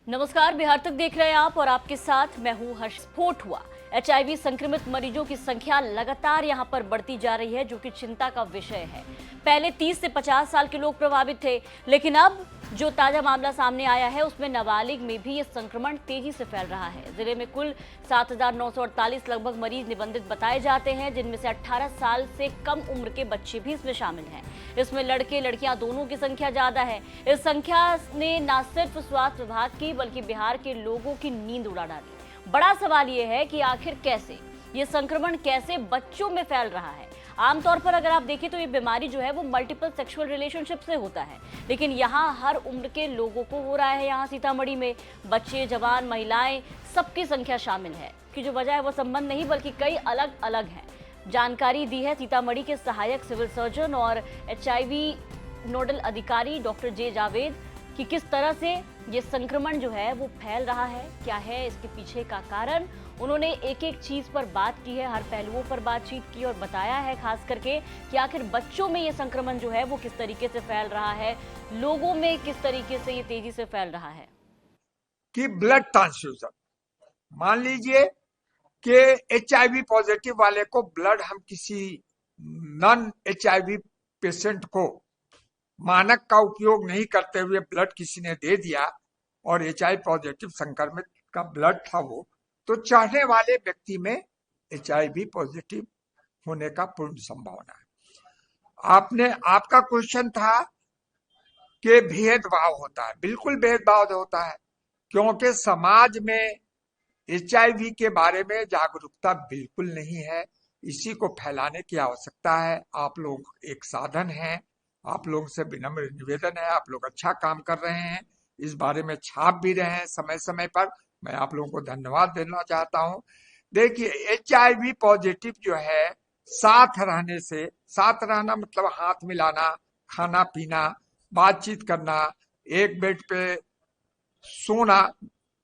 नमस्कार, बिहार तक देख रहे हैं आप और आपके साथ मैं हूं हर्ष। स्फोट हुआ। एचआईवी संक्रमित मरीजों की संख्या लगातार यहां पर बढ़ती जा रही है, जो कि चिंता का विषय है। पहले 30 से 50 साल के लोग प्रभावित थे, लेकिन अब जो ताजा मामला सामने आया है उसमें नाबालिग में भी ये संक्रमण तेजी से फैल रहा है। जिले में कुल 7,948 लगभग मरीज निबंधित बताए जाते हैं, जिनमें से 18 साल से कम उम्र के बच्चे भी इसमें शामिल हैं। इसमें लड़के लड़कियां दोनों की संख्या ज्यादा है। इस संख्या ने न सिर्फ स्वास्थ्य विभाग की बल्कि बिहार के लोगों की नींद उड़ा डाली। बड़ा सवाल ये है कि आखिर कैसे ये संक्रमण कैसे बच्चों में फैल रहा है। आमतौर पर अगर आप देखें तो ये बीमारी जो है वो मल्टीपल सेक्सुअल रिलेशनशिप से होता है, लेकिन यहाँ हर उम्र के लोगों को हो रहा है। यहाँ सीतामढ़ी में बच्चे, जवान, महिलाएं सबकी संख्या शामिल है। कि जो वजह है वो संबंध नहीं बल्कि कई अलग अलग हैं। जानकारी दी है सीतामढ़ी के सहायक सिविल सर्जन और एचआईवी नोडल अधिकारी डॉक्टर जे जावेद कि किस तरह से ये संक्रमण जो है वो फैल रहा है, क्या है इसके पीछे का कारण। उन्होंने एक एक चीज पर बात की है, हर पहलुओं पर बातचीत की और बताया है खास करके कि आखिर बच्चों में ये संक्रमण जो है वो किस तरीके से फैल रहा है, लोगों में किस तरीके से ये तेजी से फैल रहा है। कि ब्लड ट्रांसफ्यूजन, मान लीजिए कि एचआईवी पॉजिटिव वाले को ब्लड हम किसी नॉन एचआईवी पेशेंट को मानक का उपयोग नहीं करते हुए ब्लड किसी ने दे दिया और एचआईवी पॉजिटिव संक्रमित का ब्लड था वो, तो चाहने वाले व्यक्ति में एचआईवी पॉजिटिव होने का पूर्ण संभावना है। आपका क्वेश्चन था कि भेदभाव होता है। बिल्कुल भेदभाव होता है, क्योंकि समाज में एचआईवी के बारे में जागरूकता बिल्कुल नहीं है। इसी को फैलाने की आवश्यकता है। आप लोग एक साधन हैं, आप लोगों से विनम्र निवेदन है, आप लोग अच्छा काम कर रहे हैं, इस बारे में छाप भी रहे हैं समय समय पर। मैं आप लोगों को धन्यवाद देना चाहता हूं। देखिए, एचआईवी पॉजिटिव जो है, साथ रहने से, साथ रहना मतलब हाथ मिलाना, खाना पीना, बातचीत करना, एक बेड पे सोना,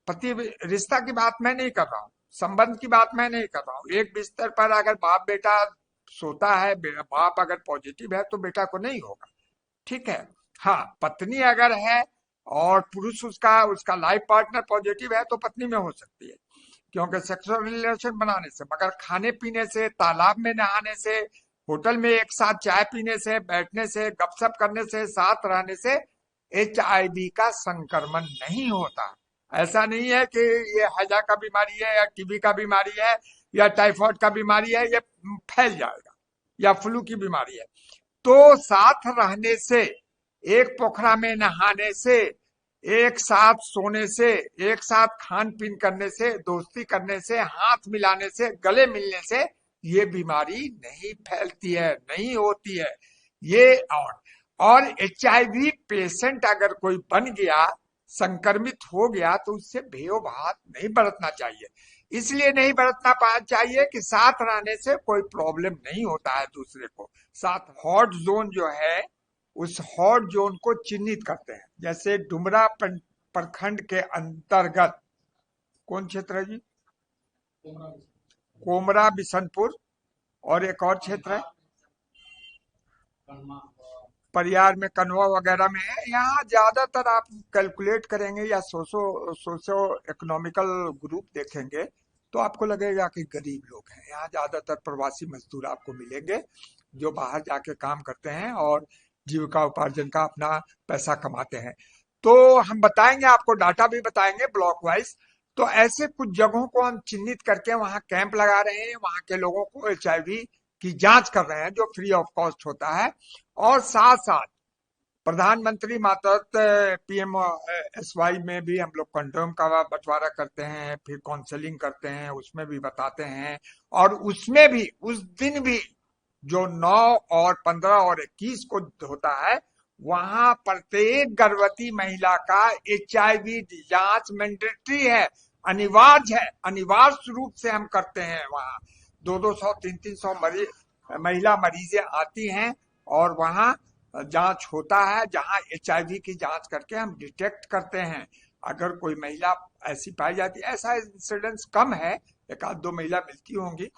पति रिश्ता की बात मैं नहीं कर रहा हूँ, संबंध की बात मैं नहीं कर रहा हूँ। एक बिस्तर पर अगर बाप बेटा सोता है, बाप अगर पॉजिटिव है तो बेटा को नहीं होगा, ठीक है। हाँ, पत्नी अगर है और पुरुष उसका लाइफ पार्टनर पॉजिटिव है तो पत्नी में हो सकती है, क्योंकि सेक्सुअल रिलेशन बनाने से, मगर खाने पीने से, तालाब में नहाने से, होटल में एक साथ चाय पीने से, बैठने से, गपशप करने से, साथ रहने से एचआईवी का संक्रमण नहीं होता। ऐसा नहीं है कि ये हैजा का बीमारी है या टीबी का बीमारी है या टाइफाइड का बीमारी है, ये फैल जाएगा, या फ्लू की बीमारी है। तो साथ रहने से, एक पोखरा में नहाने से, एक साथ सोने से, एक साथ खान पीन करने से, दोस्ती करने से, हाथ मिलाने से, गले मिलने से ये बीमारी नहीं फैलती है, नहीं होती है ये। और एचआईवी पेशेंट अगर कोई बन गया, संक्रमित हो गया, तो उससे भेदभाव नहीं बरतना चाहिए। इसलिए नहीं बरतना चाहिए कि साथ रहने से कोई प्रॉब्लम नहीं होता है दूसरे को। साथ हॉट जोन जो है, उस हॉट जोन को चिन्हित करते हैं। जैसे डुमरा प्रखंड के अंतर्गत कौन क्षेत्र है जी? कोमरा, बिशनपुर, और एक और क्षेत्र है परियार में, कनवा वगैरह में है। यहाँ ज्यादातर आप कैलकुलेट करेंगे या सोशो इकोनॉमिकल ग्रुप देखेंगे तो आपको लगेगा कि गरीब लोग हैं। यहाँ ज्यादातर प्रवासी मजदूर आपको मिलेंगे जो बाहर जाके काम करते हैं और जीविका उपार्जन का अपना पैसा कमाते हैं। तो हम बताएंगे आपको, डाटा भी बताएंगे ब्लॉक वाइज। तो ऐसे कुछ जगहों को हम चिन्हित करके वहाँ कैंप लगा रहे हैं, वहाँ के लोगों को एचआईवी की जांच कर रहे हैं, जो फ्री ऑफ कॉस्ट होता है। और साथ साथ प्रधानमंत्री मातृत्व PMSY में भी हम लोग कंडोम का बंटवारा करते हैं, फिर काउंसलिंग करते हैं, उसमें भी बताते हैं। और उसमें भी उस दिन भी जो 9 और 15 और 21 को होता है, वहां प्रत्येक गर्भवती महिला का एचआईवी जांच मैंडेटरी है, अनिवार्य है। अनिवार्य रूप से हम करते हैं। वहां 200-200, 300-300 महिला मरीजें आती हैं और वहां जांच होता है, जहां एचआईवी की जांच करके हम डिटेक्ट करते हैं। अगर कोई महिला ऐसी पाई जाती है, ऐसा इंसिडेंस कम है, एक आध दो महिला मिलती होंगी,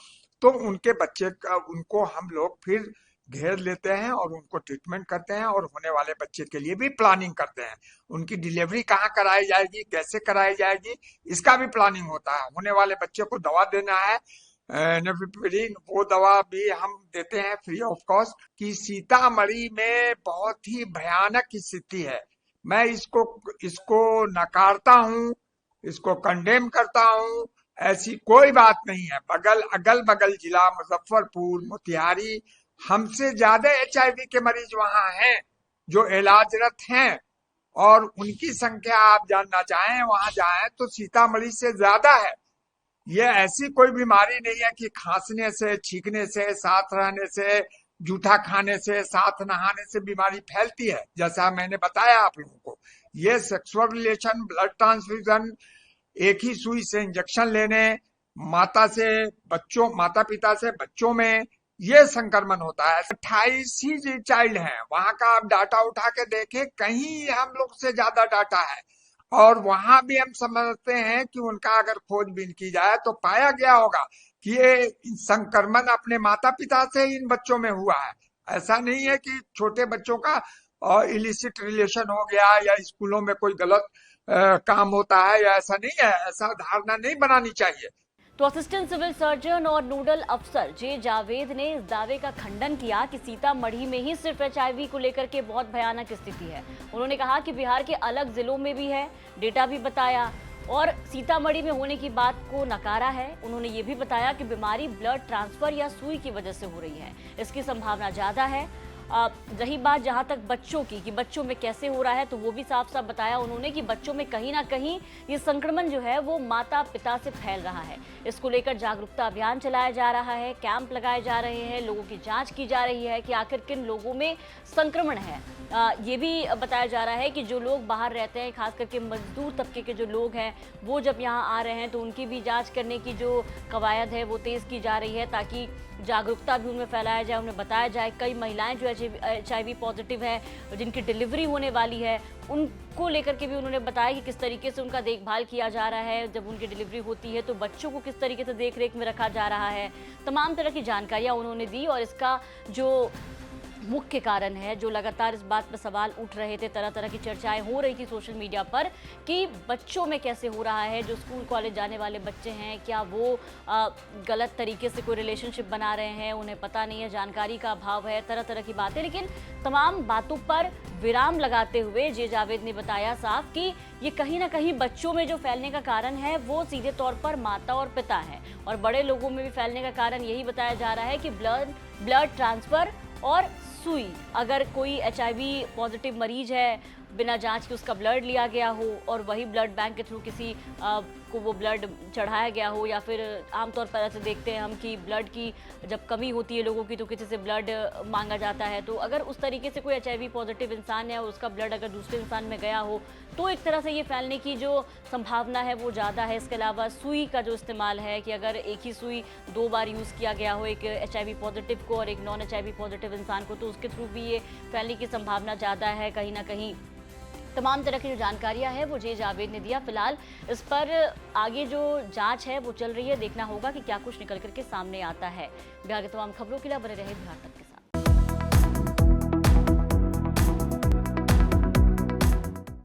तो उनके बच्चे का, उनको हम लोग फिर घेर लेते हैं और उनको ट्रीटमेंट करते हैं और होने वाले बच्चे के लिए भी प्लानिंग करते हैं। उनकी डिलीवरी कहाँ कराई जाएगी, कैसे कराई जाएगी, इसका भी प्लानिंग होता है। होने वाले बच्चे को दवा देना है नेफिप्रिन, वो दवा भी हम देते हैं फ्री ऑफ कॉस्ट। कि सीतामढ़ी में बहुत ही भयानक स्थिति है। मैं इसको इसको नकारता हूँ, इसको कंडेम करता हूँ। ऐसी कोई बात नहीं है। अगल बगल जिला मुजफ्फरपुर, मोतिहारी, हमसे ज्यादा HIV के मरीज वहां हैं जो इलाजरत हैं, और उनकी संख्या आप जानना चाहें वहां जाएं तो सीतामढ़ी से ज्यादा है। ये ऐसी कोई बीमारी नहीं है कि खांसने से, छींकने से, साथ रहने से, जूठा खाने से, साथ नहाने से बीमारी फैलती है। जैसा मैंने बताया आप लोगों को, ये सेक्सुअल रिलेशन, ब्लड ट्रांसफ्यूजन, एक ही सुई से इंजेक्शन लेने, माता पिता से बच्चों में ये संक्रमण होता है। 28 ही चाइल्ड हैं वहां का। आप डाटा उठा के देखें, कहीं हम लोग से ज्यादा डाटा है। और वहां भी हम समझते हैं कि उनका अगर खोजबीन की जाए तो पाया गया होगा कि ये संक्रमण अपने माता पिता से ही इन बच्चों में हुआ है। ऐसा नहीं है कि छोटे बच्चों का इलिसिट रिलेशन हो गया या स्कूलों में कोई गलत काम होता है, या ऐसा नहीं है। ऐसा धारणा नहीं बनानी चाहिए। तो असिस्टेंट सिविल सर्जन और नोडल अफसर जे जावेद ने इस दावे का खंडन किया कि सीतामढ़ी में ही सिर्फ HIV को लेकर के बहुत भयानक स्थिति है। उन्होंने कहा कि बिहार के अलग जिलों में भी है, डेटा भी बताया, और सीतामढ़ी में होने की बात को नकारा है। उन्होंने ये भी बताया कि बीमारी ब्लड ट्रांसफर या सुई की वजह से हो रही है, इसकी संभावना ज्यादा है। रही बात जहां तक बच्चों की, कि बच्चों में कैसे हो रहा है, तो वो भी साफ साफ बताया उन्होंने कि बच्चों में कहीं ना कहीं ये संक्रमण जो है वो माता पिता से फैल रहा है। इसको लेकर जागरूकता अभियान चलाया जा रहा है, कैंप लगाए जा रहे हैं, लोगों की जांच की जा रही है कि आखिर किन लोगों में संक्रमण है। ये भी बताया जा रहा है कि जो लोग बाहर रहते हैं, खास करके मजदूर तबके के जो लोग हैं, वो जब यहाँ आ रहे हैं तो उनकी भी जांच करने की जो कवायद है वो तेज़ की जा रही है, ताकि जागरूकता भी उनमें फैलाया जाए, उन्हें बताया जाए। कई महिलाएं जो HIV पॉजिटिव है, जिनकी डिलीवरी होने वाली है, उनको लेकर के भी उन्होंने बताया कि किस तरीके से उनका देखभाल किया जा रहा है। जब उनकी डिलीवरी होती है तो बच्चों को किस तरीके से देख रेख में रखा जा रहा है। तमाम तरह की जानकारियां उन्होंने दी। और इसका जो मुख्य कारण है, जो लगातार इस बात पर सवाल उठ रहे थे, तरह तरह की चर्चाएं हो रही थी सोशल मीडिया पर कि बच्चों में कैसे हो रहा है। जो स्कूल कॉलेज जाने वाले बच्चे हैं, क्या वो गलत तरीके से कोई रिलेशनशिप बना रहे हैं, उन्हें पता नहीं है, जानकारी का अभाव है, तरह तरह की बातें। लेकिन तमाम बातों पर विराम लगाते हुए जे जावेद ने बताया साफ कि ये कहीं ना कहीं बच्चों में जो फैलने का कारण है वो सीधे तौर पर माता और पिता है, और बड़े लोगों में भी फैलने का कारण यही बताया जा रहा है कि ब्लड ट्रांसफर और सुई। अगर कोई HIV पॉजिटिव मरीज है, बिना जांच के उसका ब्लड लिया गया हो और वही ब्लड बैंक के थ्रू किसी को वो ब्लड चढ़ाया गया हो, या फिर आमतौर पर ऐसे देखते हैं हम कि ब्लड की जब कमी होती है लोगों की तो किसी से ब्लड मांगा जाता है। तो अगर उस तरीके से कोई HIV पॉजिटिव इंसान है और उसका ब्लड अगर दूसरे इंसान में गया हो तो एक तरह से ये फैलने की जो संभावना है वो ज़्यादा है। इसके अलावा सुई का जो इस्तेमाल है कि अगर एक ही सुई 2 बार यूज़ किया गया हो, एक HIV पॉजिटिव को और एक नॉन HIV पॉजिटिव इंसान को, तो उसके थ्रू भी ये फैलने की संभावना ज़्यादा है कहीं ना कहीं। तमाम तरह की जो जानकारियां हैं वो जे जावेद ने दिया। फिलहाल इस पर आगे जो जांच है वो चल रही है, देखना होगा कि क्या कुछ निकल करके सामने आता है। बिहार की तमाम खबरों के लिए बने रहे बिहार तक।